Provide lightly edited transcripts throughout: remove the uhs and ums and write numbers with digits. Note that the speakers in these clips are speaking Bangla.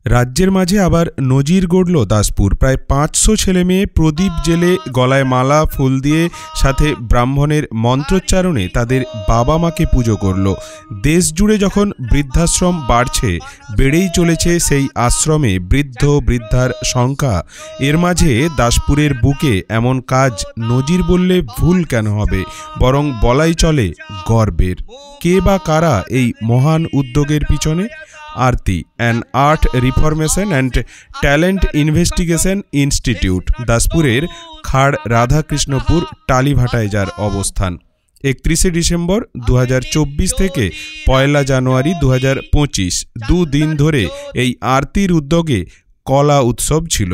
রাজ্যের মাঝে আবার নজির গড়ল দাসপুর। প্রায় 500 ছেলে মেয়ে প্রদীপ জেলে গলায় মালা ফুল দিয়ে সাথে ব্রাহ্মণের মন্ত্রোচ্চারণে তাদের বাবা মাকে পুজো করল। দেশ জুড়ে যখন বৃদ্ধাশ্রম বাড়ছে, বেড়েই চলেছে সেই আশ্রমে বৃদ্ধ বৃদ্ধার সংখ্যা। এর মাঝে দাসপুরের বুকে এমন কাজ নজির বললে ভুল কেন হবে, বরং বলাই চলে গর্বের। কে বা কারা এই মহান উদ্যোগের পিছনে? Aarti, an art reformation and talent investigation institute, দাসপুরের খাড় রাধাকৃষ্ণপুর টালিভাটায় যার অবস্থান। 31শে ডিসেম্বর 2024 থেকে 1 জানুয়ারি 2025 দুদিন ধরে এই আরতির উদ্যোগে কলা উৎসব ছিল।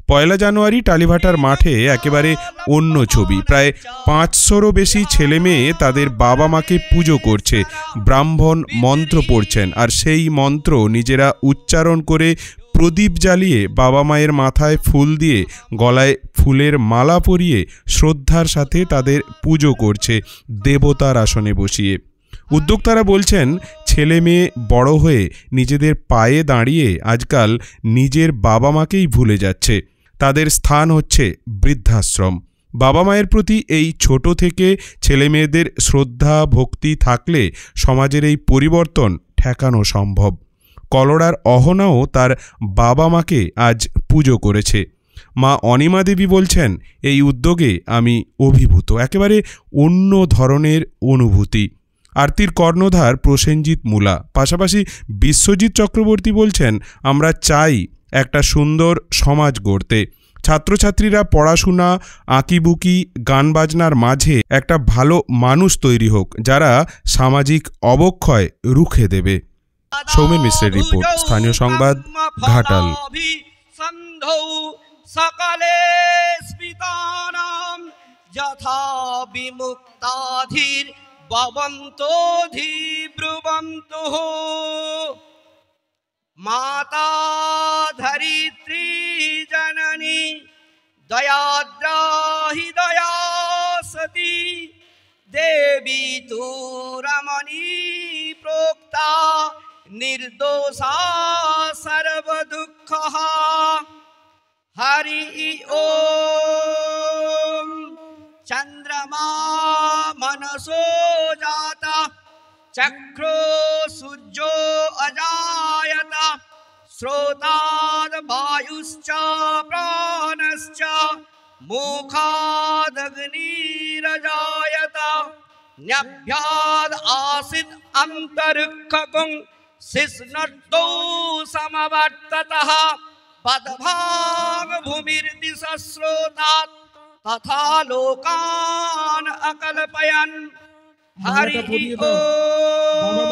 1 জানুয়ারি টালিভাটার মাঠে একেবারে অন্য ছবি। প্রায় 500রও বেশি ছেলে মেয়ে তাদের বাবা মাকে পুজো করছে, ব্রাহ্মণ মন্ত্র পড়ছেন, আর সেই মন্ত্র নিজেরা উচ্চারণ করে প্রদীপ জ্বালিয়ে বাবা মায়ের মাথায় ফুল দিয়ে গলায় ফুলের মালা পরিয়ে শ্রদ্ধার সাথে তাদের পুজো করছে দেবতার আসনে বসিয়ে। উদ্যোক্তারা বলছেন, ছেলে মেয়ে বড় হয়ে নিজেদের পায়ে দাঁড়িয়ে আজকাল নিজের বাবা মাকেই ভুলে যাচ্ছে। তাদের স্থান হচ্ছে বৃদ্ধাশ্রম। বাবা মায়ের প্রতি এই ছোট থেকে ছেলে মেয়েদের শ্রদ্ধা ভক্তি থাকলে সমাজের এই পরিবর্তন ঠেকানো সম্ভব। কলোড়ার অহনাও তার বাবা মাকে আজ পুজো করেছে। মা অনিমা দেবী বলছেন, এই উদ্যোগে আমি অভিভূত, একেবারে অন্য ধরনের অনুভূতি। আরতির কর্ণধার প্রসেনজিৎ মুলা, পাশাপাশি বিশ্বজিৎ চক্রবর্তী বলছেন, আমরা চাই একটা সুন্দর সমাজ গড়তে। ছাত্রছাত্রীরা পড়াশোনা, আঁকিবুকি, গান বাজনার মাঝে একটা ভালো মানুষ তৈরি হোক, যারা সামাজিক অবক্ষয় রুখে দেবে। সৌমেন মিশ্রের রিপোর্ট, স্থানীয় সংবাদ, ঘাটাল। সকলে স্পিতানাম যথা বিমুক্তাধীর ভবন্তো ধীব্রুবন্তু। মাতা ধরিত্রী জননী দয়াদ্রা হৃদয়া সতী দেবী তু রমণী প্रोक्ता निर्दोषा सर्वदुःखः। हरि ओम। चंद्रमा मनसो जाता चक्रो सूर्यो अजायत श्रोताद वायुश्च प्राणश्च मुखादग्निरजायत न्यभ्याद आसीत् अंतरिक्षं शिश्नतो समवर्ततः पदभाग भूमिर्दिशश्रोतात् तथा लोकान् अकल्पयन्। हरि ओम।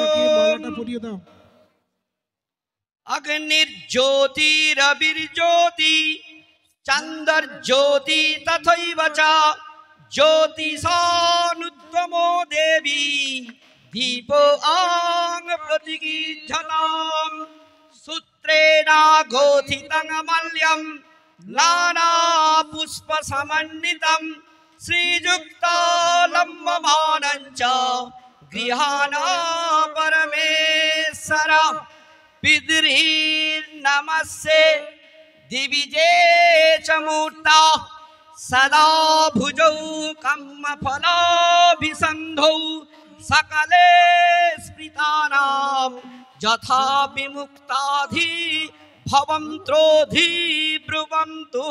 अग्निर्ज्योतिरविर्ज्योति चंद्रज्योति तथैव च ज्योतिषानुत्तमो देवी दीपो आंग प्रतिगीझताम्। सूत्रेणा गोथितं मल्यं नाना पुष्प समन्वितं श्रीयुक्तालम्बमानं च गृहाणा परमेश्वर। पितॄन्नमस्ये दिविजे च मूर्ता सदा भुजौ कम्मफलाभिसन्धौ सकले स्मृतानां যথা বিমুক্তাধি ভবন্ত্রোধি ব্রুবন্তু।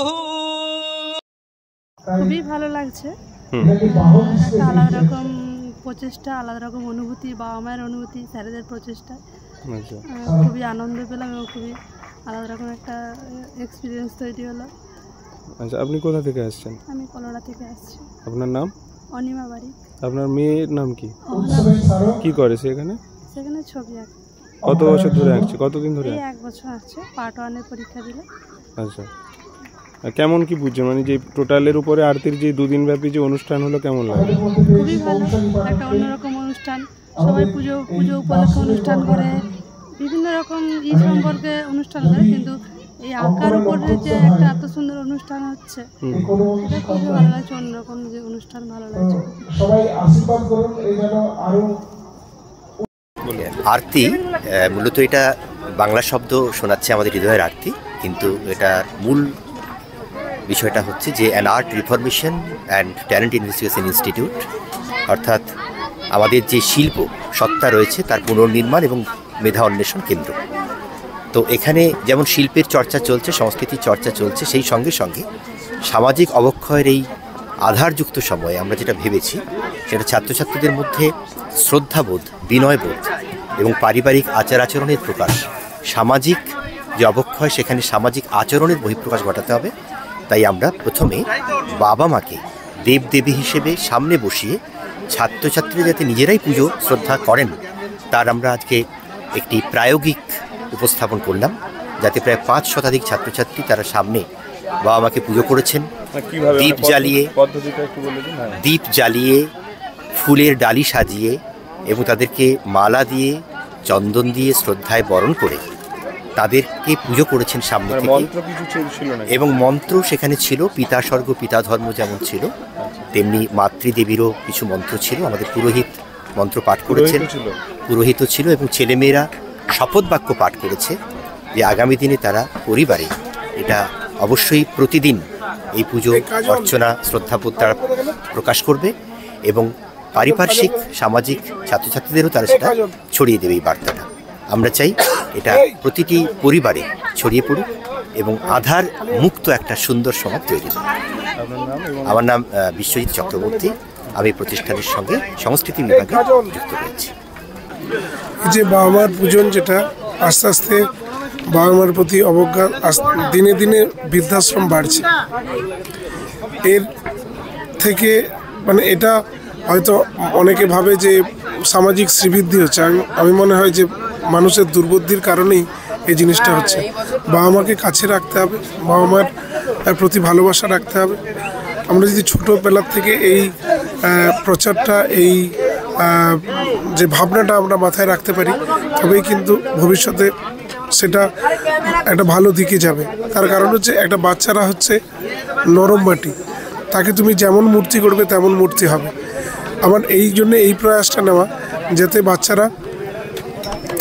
খুবই ভালো লাগছে, একটা আলাদা রকম প্রচেষ্টা, আলাদা রকম অনুভূতি, বাবা মায়ের অনুভূতি, স্যারেদের প্রচেষ্টা। খুবই আনন্দ পেলাম এবং খুবই আলাদা রকম একটা এক্সপিরিয়েন্স তৈরি হলো। আচ্ছা, আপনি কোথা থেকে আসছেন? আমি কলোড়া থেকে আসছি। আপনার নাম? অনিমা বাড়ি। আপনার মেয়ের নাম কি? কি করে সে এখানে? সেখানে ছবি আঁকে। কত বছর ধরে আঁকছে? কতদিন ধরে? 1 বছর আঁকছে, পার্ট 1 এর পরীক্ষা দিল। আচ্ছা, কেমন কি বুঝছেন, মানে যে টোটালের উপরে আরতির যে 2 দিন ব্যাপী যে অনুষ্ঠান হলো, কেমন লাগে? খুবই ভালো, একটা অন্যরকম অনুষ্ঠান। সবাই পুজো উপলক্ষে অনুষ্ঠান করে, বিভিন্ন রকম সম্পর্কে অনুষ্ঠান করে, কিন্তু এই আঁকার উপরে যে একটা এত সুন্দর অনুষ্ঠান হচ্ছে, এটা খুবই ভালো লাগছে। অন্যরকম যে অনুষ্ঠান ভালো লাগছে। আরতি মূলত এটা বাংলা শব্দ শোনাচ্ছে আমাদের হৃদয়ের আরতি, কিন্তু এটার মূল বিষয়টা হচ্ছে যে an art reformation and talent investigation institute, অর্থাৎ আমাদের যে শিল্প সত্তা রয়েছে তার পুনর্নির্মাণ এবং মেধা অন্বেষণ কেন্দ্র। তো এখানে যেমন শিল্পের চর্চা চলছে, সংস্কৃতির চর্চা চলছে, সেই সঙ্গে সঙ্গে সামাজিক অবক্ষয়ের এই আধারযুক্ত সময়ে আমরা যেটা ভেবেছি সেটা ছাত্রছাত্রীদের মধ্যে শ্রদ্ধাবোধ, বিনয়বোধ এবং পারিবারিক আচার আচরণের প্রকাশ, সামাজিক যে অবক্ষয় সেখানে সামাজিক আচরণের বহিঃপ্রকাশ ঘটাতে হবে। তাই আমরা প্রথমে বাবা মাকে দেবদেবী হিসেবে সামনে বসিয়ে ছাত্রছাত্রীরা যাতে নিজেরাই পুজো শ্রদ্ধা করেন তার আমরা আজকে একটি প্রায়োগিক উপস্থাপন করলাম, যাতে প্রায় 5 শতাধিক ছাত্রছাত্রী তারা সামনে বাবা মাকে পুজো করেছেন। দীপ জ্বালিয়ে ফুলের ডালি সাজিয়ে এবং তাদেরকে মালা দিয়ে চন্দন দিয়ে শ্রদ্ধায় বরণ করে তাদেরকে পুজো করেছেন সামনে থেকে। এবং মন্ত্র সেখানে ছিল, পিতা স্বর্গ পিতা ধর্ম যেমন ছিল তেমনি মাতৃদেবীরও কিছু মন্ত্র ছিল। আমাদের পুরোহিত মন্ত্র পাঠ করেছেন, পুরোহিতও ছিল এবং ছেলেমেয়েরা শপথ বাক্য পাঠ করেছে যে আগামী দিনে তারা পরিবারে এটা অবশ্যই প্রতিদিন এই পুজো অর্চনা শ্রদ্ধাবোধ তারা প্রকাশ করবে এবং পারিপার্শ্বিক সামাজিক ছাত্রছাত্রীদেরও তারা সেটা ছড়িয়ে দেবে। এই বার্তাটা আমরা চাই এটা প্রতিটি পরিবারে ছড়িয়ে পড়ুক এবং আধার মুক্ত একটা সুন্দর সমাজ তৈরি হবে। আমার নাম বিশ্বজিৎ চক্রবর্তী, আমি প্রতিষ্ঠানের সঙ্গে সংস্কৃতি বিভাগে যুক্ত রয়েছি। যে বাবা মার পূজন, যেটা আস্তে আস্তে বাবা মার প্রতি অবজ্ঞা, দিনে দিনে বৃদ্ধাশ্রম বাড়ছে, এর থেকে মানে এটা হয়তো অনেকে ভাবে যে সামাজিক শ্রীবৃদ্ধি হচ্ছে। আমি মনে হয় যে মানুষের দুর্বুদ্ধির কারণেই এই জিনিসটা হচ্ছে। বাবা মাকে কাছে রাখতে হবে, বাবা মার প্রতি ভালোবাসা রাখতে হবে। আমরা যদি ছোটোবেলার থেকে এই প্রচারটা, এই যে ভাবনাটা আমরা মাথায় রাখতে পারি, তবেই কিন্তু ভবিষ্যতে সেটা একটা ভালো দিকে যাবে। তার কারণ হচ্ছে একটা বাচ্চারা হচ্ছে নরম মাটি, তাকে তুমি যেমন মূর্তি করবে তেমন মূর্তি হবে। আমার এই জন্যে এই প্রয়াসটা নেওয়া, যাতে বাচ্চারা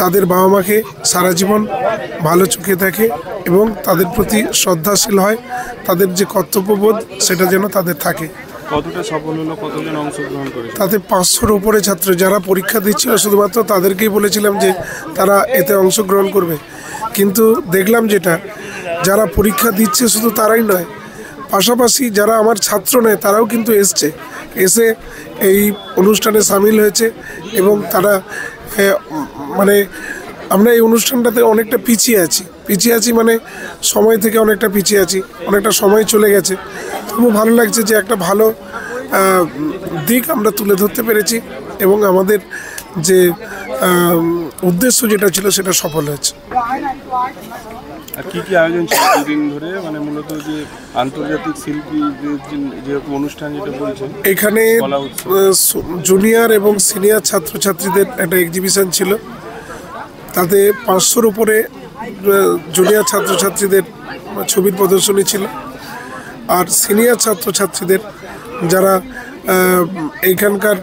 তাদের বাবা মাকে সারা জীবন ভালো চোখে দেখে এবং তাদের প্রতি শ্রদ্ধাশীল হয়, তাদের যে কর্তব্যবোধ সেটা যেন তাদের থাকে। কতটা সফল হলো, কতজন অংশগ্রহণ করেছে? তাতে 500-র উপরে ছাত্র যারা পরীক্ষা দিচ্ছিল, শুধুমাত্র তাদেরকেই বলেছিলাম যে তারা এতে অংশগ্রহণ করবে, কিন্তু দেখলাম যেটা যারা পরীক্ষা দিচ্ছে শুধু তারাই নয়, পাশাপাশি যারা আমার ছাত্র নয় তারাও কিন্তু এসে এই অনুষ্ঠানে সামিল হয়েছে এবং তারা মানে আমরা এই অনুষ্ঠানটাতে অনেকটা পিছিয়ে আছি মানে সময় থেকে অনেকটা পিছিয়ে আছি, অনেকটা সময় চলে গেছে। তবু ভালো লাগছে যে একটা ভালো দিক আমরা তুলে ধরতে পেরেছি এবং আমাদের যে উদ্দেশ্য যেটা ছিল সেটা সফল হয়েছে। আর কি কি আয়োজন ছিল দুদিন ধরে, মানে মূলত যে আন্তর্জাতিক শিল্পীদের যে অনুষ্ঠান যেটা বলছেন? এখানে জুনিয়র এবং সিনিয়র ছাত্রছাত্রীদের একটা এক্সিবিশন ছিল, তাতে 500-র উপরে জুনিয়র ছাত্রছাত্রীদের ছবির প্রদর্শনী ছিল, আর সিনিয়র ছাত্রছাত্রীদের যারা এইখানকার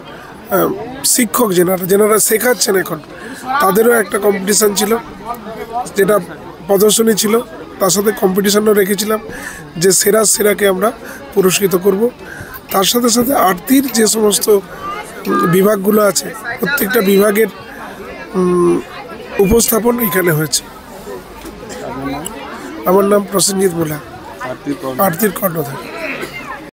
শিক্ষক যেনারা শেখাচ্ছেন এখন, তাদেরও একটা কম্পিটিশান ছিল, যেটা প্রদর্শনী ছিল, তার সাথে কম্পিটিশানও রেখেছিলাম যে সেরাকে আমরা পুরস্কৃত করব। তার সাথে সাথে আরতির যে সমস্ত বিভাগগুলো আছে প্রত্যেকটা বিভাগের উপস্থাপন এখানে হয়েছে। আমার নাম প্রসেনজিৎ বোলা, আরতির কর্ণধার।